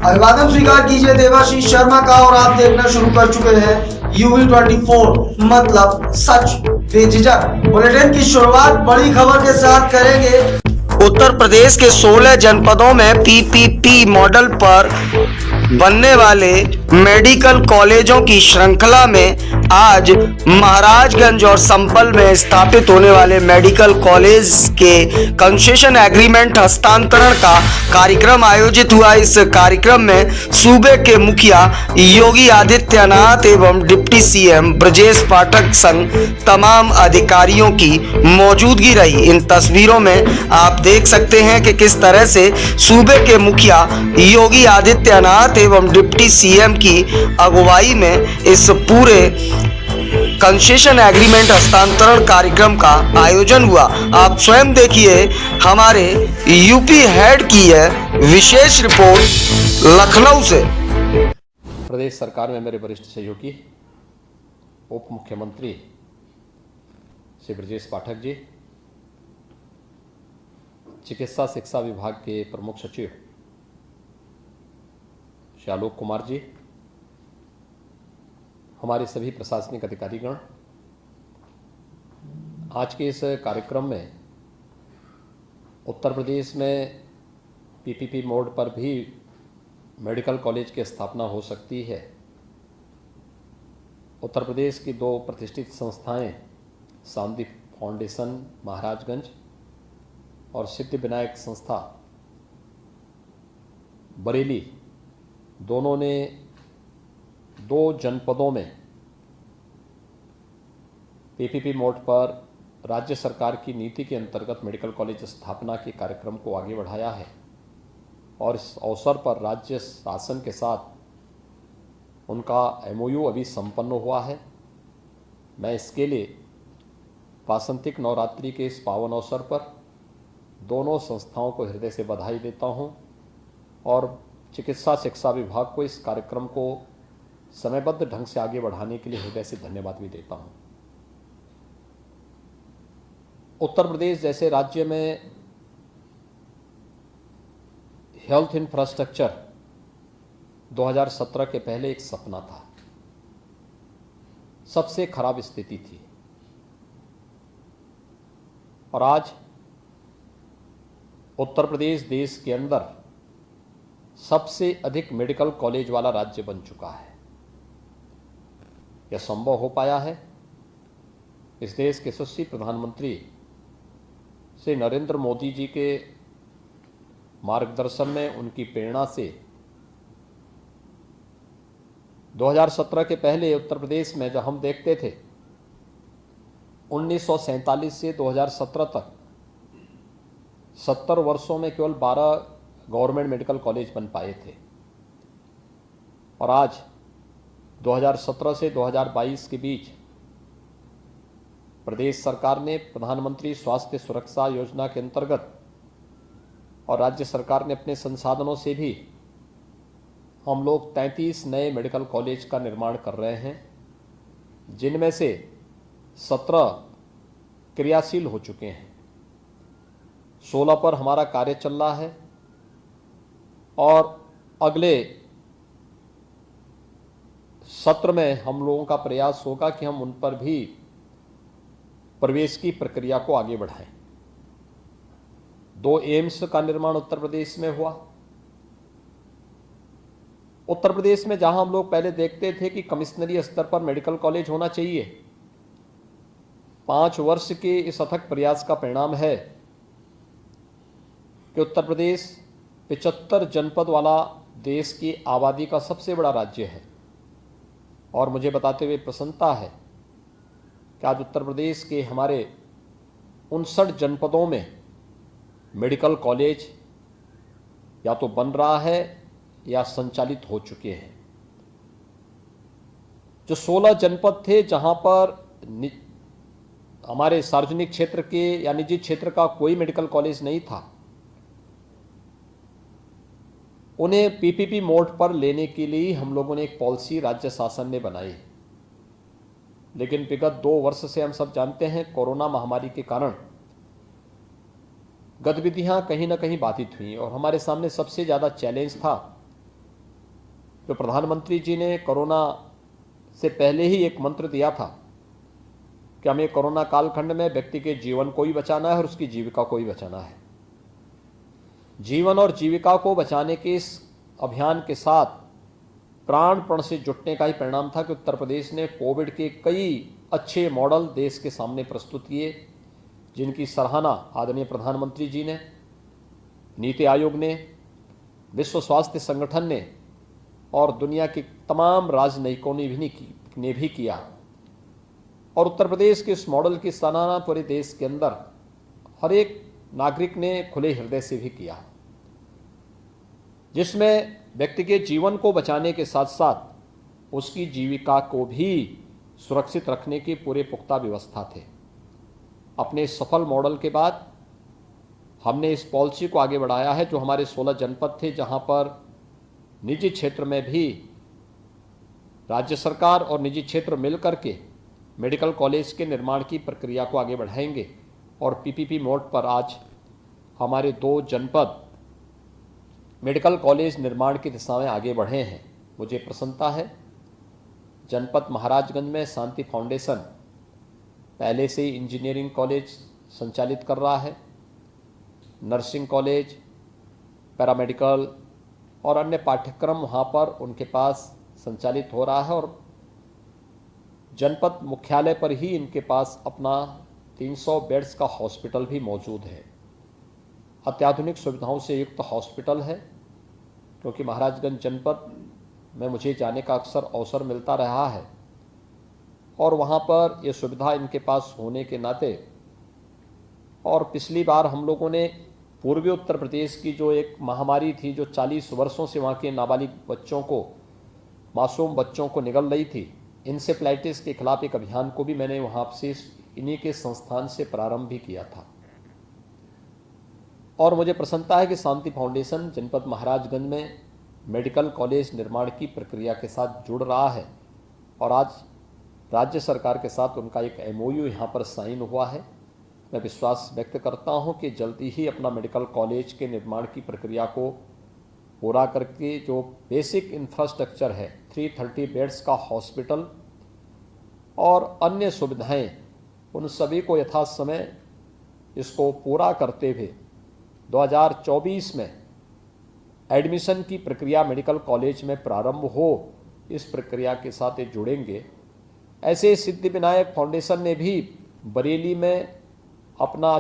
अभिवादन स्वीकार कीजिए देवाशीष शर्मा का और आप देखना शुरू कर चुके हैं यूवी 24 मतलब सच बेझिझक। बुलेटिन की शुरुआत बड़ी खबर के साथ करेंगे। उत्तर प्रदेश के 16 जनपदों में पीपीपी मॉडल पर बनने वाले मेडिकल कॉलेजों की श्रृंखला में आज महाराजगंज और संभल में स्थापित होने वाले मेडिकल कॉलेज के कंसेशन एग्रीमेंट हस्तांतरण का कार्यक्रम आयोजित हुआ। इस कार्यक्रम में सूबे के मुखिया योगी आदित्यनाथ एवं डिप्टी सीएम ब्रजेश पाठक संग तमाम अधिकारियों की मौजूदगी रही। इन तस्वीरों में आप देख सकते हैं कि किस तरह से सूबे के मुखिया योगी आदित्यनाथ एवं डिप्टी सीएम की अगुवाई में इस पूरे कंसेशन एग्रीमेंट हस्तांतरण कार्यक्रम का आयोजन हुआ। आप स्वयं देखिए हमारे यूपी हेड की यह विशेष रिपोर्ट लखनऊ से। प्रदेश सरकार में मेरे वरिष्ठ सहयोगी उप मुख्यमंत्री श्री ब्रजेश पाठक जी, चिकित्सा शिक्षा विभाग के प्रमुख सचिव श्री आलोक कुमार जी, हमारे सभी प्रशासनिक अधिकारीगण, आज के इस कार्यक्रम में उत्तर प्रदेश में पीपीपी मोड पर भी मेडिकल कॉलेज की स्थापना हो सकती है। उत्तर प्रदेश की दो प्रतिष्ठित संस्थाएं शांति फाउंडेशन महाराजगंज और सिद्धि विनायक संस्था बरेली, दोनों ने दो जनपदों में पीपीपी मोड पर राज्य सरकार की नीति के अंतर्गत मेडिकल कॉलेज स्थापना के कार्यक्रम को आगे बढ़ाया है और इस अवसर पर राज्य शासन के साथ उनका एमओयू अभी संपन्न हुआ है। मैं इसके लिए वासंतिक नवरात्रि के इस पावन अवसर पर दोनों संस्थाओं को हृदय से बधाई देता हूं और चिकित्सा शिक्षा विभाग को इस कार्यक्रम को समयबद्ध ढंग से आगे बढ़ाने के लिए हृदय से धन्यवाद भी देता हूं। उत्तर प्रदेश जैसे राज्य में हेल्थ इंफ्रास्ट्रक्चर 2017 के पहले एक सपना था, सबसे खराब स्थिति थी और आज उत्तर प्रदेश देश के अंदर सबसे अधिक मेडिकल कॉलेज वाला राज्य बन चुका है। यह संभव हो पाया है इस देश के यशस्वी प्रधानमंत्री श्री नरेंद्र मोदी जी के मार्गदर्शन में, उनकी प्रेरणा से। 2017 के पहले उत्तर प्रदेश में जब हम देखते थे 1947 से 2017 तक 70 वर्षों में केवल 12 गवर्नमेंट मेडिकल कॉलेज बन पाए थे और आज 2017 से 2022 के बीच प्रदेश सरकार ने प्रधानमंत्री स्वास्थ्य सुरक्षा योजना के अंतर्गत और राज्य सरकार ने अपने संसाधनों से भी हम लोग 33 नए मेडिकल कॉलेज का निर्माण कर रहे हैं, जिनमें से 17 क्रियाशील हो चुके हैं। 16 पर हमारा कार्य चल रहा है और अगले सत्र में हम लोगों का प्रयास होगा कि हम उन पर भी प्रवेश की प्रक्रिया को आगे बढ़ाएं। 2 एम्स का निर्माण उत्तर प्रदेश में हुआ। उत्तर प्रदेश में जहां हम लोग पहले देखते थे कि कमिश्नरी स्तर पर मेडिकल कॉलेज होना चाहिए, 5 वर्ष के इस अथक प्रयास का परिणाम है कि उत्तर प्रदेश 75 जनपद वाला देश की आबादी का सबसे बड़ा राज्य है और मुझे बताते हुए प्रसन्नता है कि आज उत्तर प्रदेश के हमारे 59 जनपदों में मेडिकल कॉलेज या तो बन रहा है या संचालित हो चुके हैं। जो 16 जनपद थे जहां पर हमारे सार्वजनिक क्षेत्र के या निजी क्षेत्र का कोई मेडिकल कॉलेज नहीं था, उन्हें पीपीपी मोड पर लेने के लिए हम लोगों ने एक पॉलिसी राज्य शासन ने बनाई। लेकिन विगत 2 वर्ष से हम सब जानते हैं कोरोना महामारी के कारण गतिविधियां कहीं ना कहीं बाधित हुई और हमारे सामने सबसे ज़्यादा चैलेंज था जो प्रधानमंत्री जी ने कोरोना से पहले ही एक मंत्र दिया था कि हमें कोरोना कालखंड में व्यक्ति के जीवन को ही बचाना है और उसकी जीविका को ही बचाना है। जीवन और जीविका को बचाने के इस अभियान के साथ प्राणपण से जुटने का ही परिणाम था कि उत्तर प्रदेश ने कोविड के कई अच्छे मॉडल देश के सामने प्रस्तुत किए, जिनकी सराहना आदरणीय प्रधानमंत्री जी ने, नीति आयोग ने, विश्व स्वास्थ्य संगठन ने और दुनिया के तमाम राजनयिकों ने भी किया। और उत्तर प्रदेश के इस मॉडल की सराहना पूरे देश के अंदर हर एक नागरिक ने खुले हृदय से भी किया, जिसमें व्यक्ति के जीवन को बचाने के साथ साथ उसकी जीविका को भी सुरक्षित रखने की पूरे पुख्ता व्यवस्था थे। अपने सफल मॉडल के बाद हमने इस पॉलिसी को आगे बढ़ाया है। जो हमारे 16 जनपद थे, जहां पर निजी क्षेत्र में भी राज्य सरकार और निजी क्षेत्र मिलकर के मेडिकल कॉलेज के निर्माण की प्रक्रिया को आगे बढ़ाएंगे और पीपीपी मोड पर आज हमारे 2 जनपद मेडिकल कॉलेज निर्माण की दिशा में आगे बढ़े हैं। मुझे प्रसन्नता है, जनपद महाराजगंज में शांति फाउंडेशन पहले से ही इंजीनियरिंग कॉलेज संचालित कर रहा है, नर्सिंग कॉलेज, पैरामेडिकल और अन्य पाठ्यक्रम वहाँ पर उनके पास संचालित हो रहा है। और जनपद मुख्यालय पर ही इनके पास अपना 300 बेड्स का हॉस्पिटल भी मौजूद है। अत्याधुनिक सुविधाओं से युक्त हॉस्पिटल है, क्योंकि महाराजगंज जनपद में मुझे जाने का अक्सर अवसर मिलता रहा है और वहाँ पर ये सुविधा इनके पास होने के नाते, और पिछली बार हम लोगों ने पूर्वी उत्तर प्रदेश की जो एक महामारी थी, जो 40 वर्षों से वहाँ के नाबालिग बच्चों को, मासूम बच्चों को निगल रही थी, इंसेफ्लाइटिस के खिलाफ एक अभियान को भी मैंने वहाँ से इन्हीं के संस्थान से प्रारंभ भी किया था। और मुझे प्रसन्नता है कि शांति फाउंडेशन जनपद महाराजगंज में मेडिकल कॉलेज निर्माण की प्रक्रिया के साथ जुड़ रहा है और आज राज्य सरकार के साथ उनका एक MOU यहाँ पर साइन हुआ है। मैं विश्वास व्यक्त करता हूँ कि जल्दी ही अपना मेडिकल कॉलेज के निर्माण की प्रक्रिया को पूरा करके जो बेसिक इंफ्रास्ट्रक्चर है, 330 बेड्स का हॉस्पिटल और अन्य सुविधाएं, उन सभी को यथासमय इसको पूरा करते हुए 2024 में एडमिशन की प्रक्रिया मेडिकल कॉलेज में प्रारंभ हो, इस प्रक्रिया के साथ ये जुड़ेंगे। ऐसे सिद्धिविनायक फाउंडेशन ने भी बरेली में अपना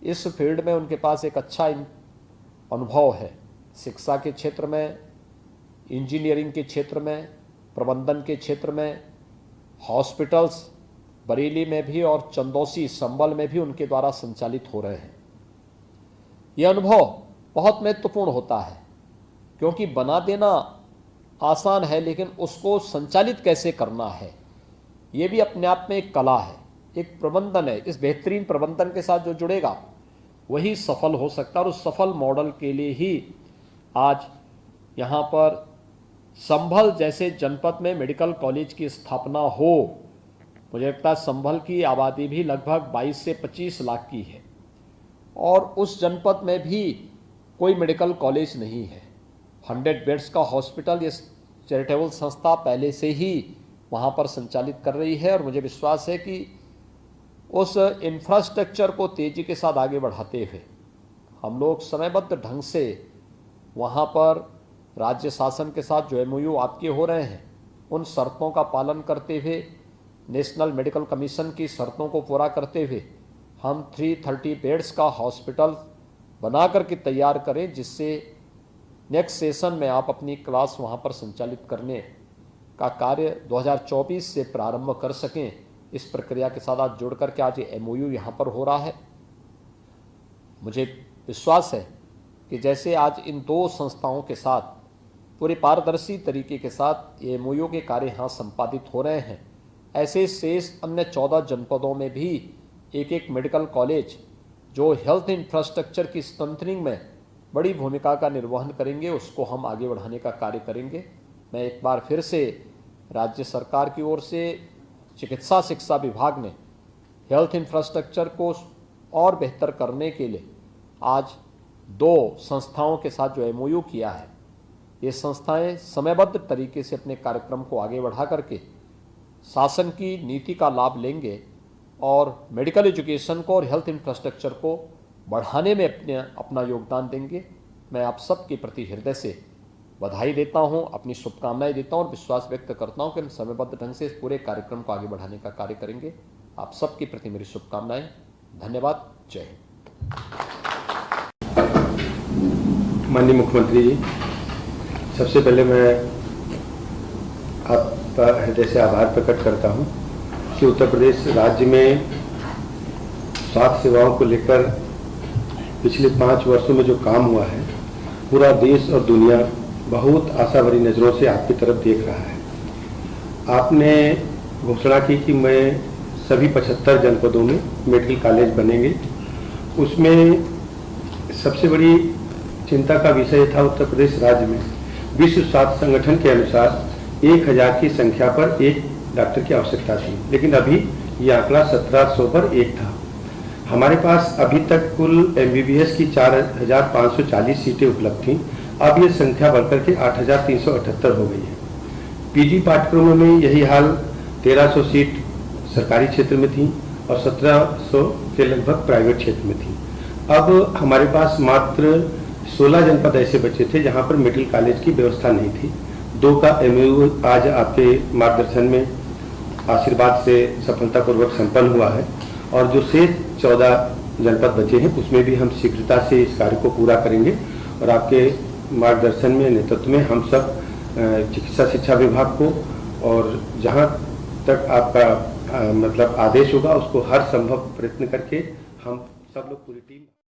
इस फील्ड में उनके पास एक अच्छा अनुभव है, शिक्षा के क्षेत्र में, इंजीनियरिंग के क्षेत्र में, प्रबंधन के क्षेत्र में, हॉस्पिटल्स बरेली में भी और चंदौसी संबल में भी उनके द्वारा संचालित हो रहे हैं। यह अनुभव बहुत महत्वपूर्ण होता है, क्योंकि बना देना आसान है, लेकिन उसको संचालित कैसे करना है, ये भी अपने आप में एक कला है, एक प्रबंधन है। इस बेहतरीन प्रबंधन के साथ जो जुड़ेगा वही सफल हो सकता है। और उस सफल मॉडल के लिए ही आज यहाँ पर संभल जैसे जनपद में मेडिकल कॉलेज की स्थापना हो। मुझे लगता है संभल की आबादी भी लगभग 22 से 25 लाख की है और उस जनपद में भी कोई मेडिकल कॉलेज नहीं है। 100 बेड्स का हॉस्पिटल ये चैरिटेबल संस्था पहले से ही वहाँ पर संचालित कर रही है और मुझे विश्वास है कि उस इंफ्रास्ट्रक्चर को तेज़ी के साथ आगे बढ़ाते हुए हम लोग समयबद्ध ढंग से वहाँ पर राज्य शासन के साथ जो MOU आपके हो रहे हैं, उन शर्तों का पालन करते हुए, नेशनल मेडिकल कमीशन की शर्तों को पूरा करते हुए हम 330 बेड्स का हॉस्पिटल बना करके तैयार करें, जिससे नेक्स्ट सेशन में आप अपनी क्लास वहाँ पर संचालित करने का कार्य 2024 से प्रारंभ कर सकें। इस प्रक्रिया के साथ आज जुड़ करके आज ये MOU यहाँ पर हो रहा है। मुझे विश्वास है कि जैसे आज इन 2 संस्थाओं के साथ पूरे पारदर्शी तरीके के साथ ये MOU के कार्य यहाँ संपादित हो रहे हैं, ऐसे शेष अन्य 14 जनपदों में भी एक मेडिकल कॉलेज जो हेल्थ इंफ्रास्ट्रक्चर की स्ट्रेंथनिंग में बड़ी भूमिका का निर्वहन करेंगे, उसको हम आगे बढ़ाने का कार्य करेंगे। मैं एक बार फिर से राज्य सरकार की ओर से चिकित्सा शिक्षा विभाग ने हेल्थ इंफ्रास्ट्रक्चर को और बेहतर करने के लिए आज 2 संस्थाओं के साथ जो MOU किया है, ये संस्थाएं समयबद्ध तरीके से अपने कार्यक्रम को आगे बढ़ा करके शासन की नीति का लाभ लेंगे और मेडिकल एजुकेशन को और हेल्थ इंफ्रास्ट्रक्चर को बढ़ाने में अपना योगदान देंगे। मैं आप सबके प्रति हृदय से बधाई देता हूं, अपनी शुभकामनाएं देता हूं और विश्वास व्यक्त करता हूं कि हम समयबद्ध ढंग से इस पूरे कार्यक्रम को आगे बढ़ाने का कार्य करेंगे। आप सबके प्रति मेरी शुभकामनाएं। धन्यवाद। जय हिंद। माननीय मुख्यमंत्री जी, सबसे पहले मैं आपका हृदय से आभार प्रकट करता हूं कि उत्तर प्रदेश राज्य में स्वास्थ्य सेवाओं को लेकर पिछले 5 वर्षों में जो काम हुआ है, पूरा देश और दुनिया बहुत आशा भरी नज़रों से आपकी तरफ देख रहा है। आपने घोषणा की कि मैं सभी 75 जनपदों में मेडिकल कॉलेज बनेंगे। उसमें सबसे बड़ी चिंता का विषय था उत्तर प्रदेश राज्य में विश्व स्वास्थ्य संगठन के अनुसार 1000 की संख्या पर एक डॉक्टर की आवश्यकता थी, लेकिन अभी ये आंकड़ा 1700 पर 1 था। हमारे पास अभी तक कुल MBBS की 4540 सीटें उपलब्ध थीं। अब ये संख्या बढ़कर के 8378 हो गई है। PG पाठ्यक्रमों में यही हाल 1300 सीट सरकारी क्षेत्र में थी और 1700 के लगभग प्राइवेट क्षेत्र में थी। अब हमारे पास मात्र 16 जनपद ऐसे बचे थे जहां पर मेडिकल कॉलेज की व्यवस्था नहीं थी। 2 का MOU आज आपके मार्गदर्शन में आशीर्वाद से सफलतापूर्वक संपन्न हुआ है और जो शेष 14 जनपद बचे हैं उसमें भी हम शीघ्रता से इस कार्य को पूरा करेंगे और आपके मार्गदर्शन में, नेतृत्व में हम सब चिकित्सा शिक्षा विभाग को और जहां तक आपका मतलब आदेश होगा उसको हर संभव प्रयत्न करके हम सब लोग पूरी टीम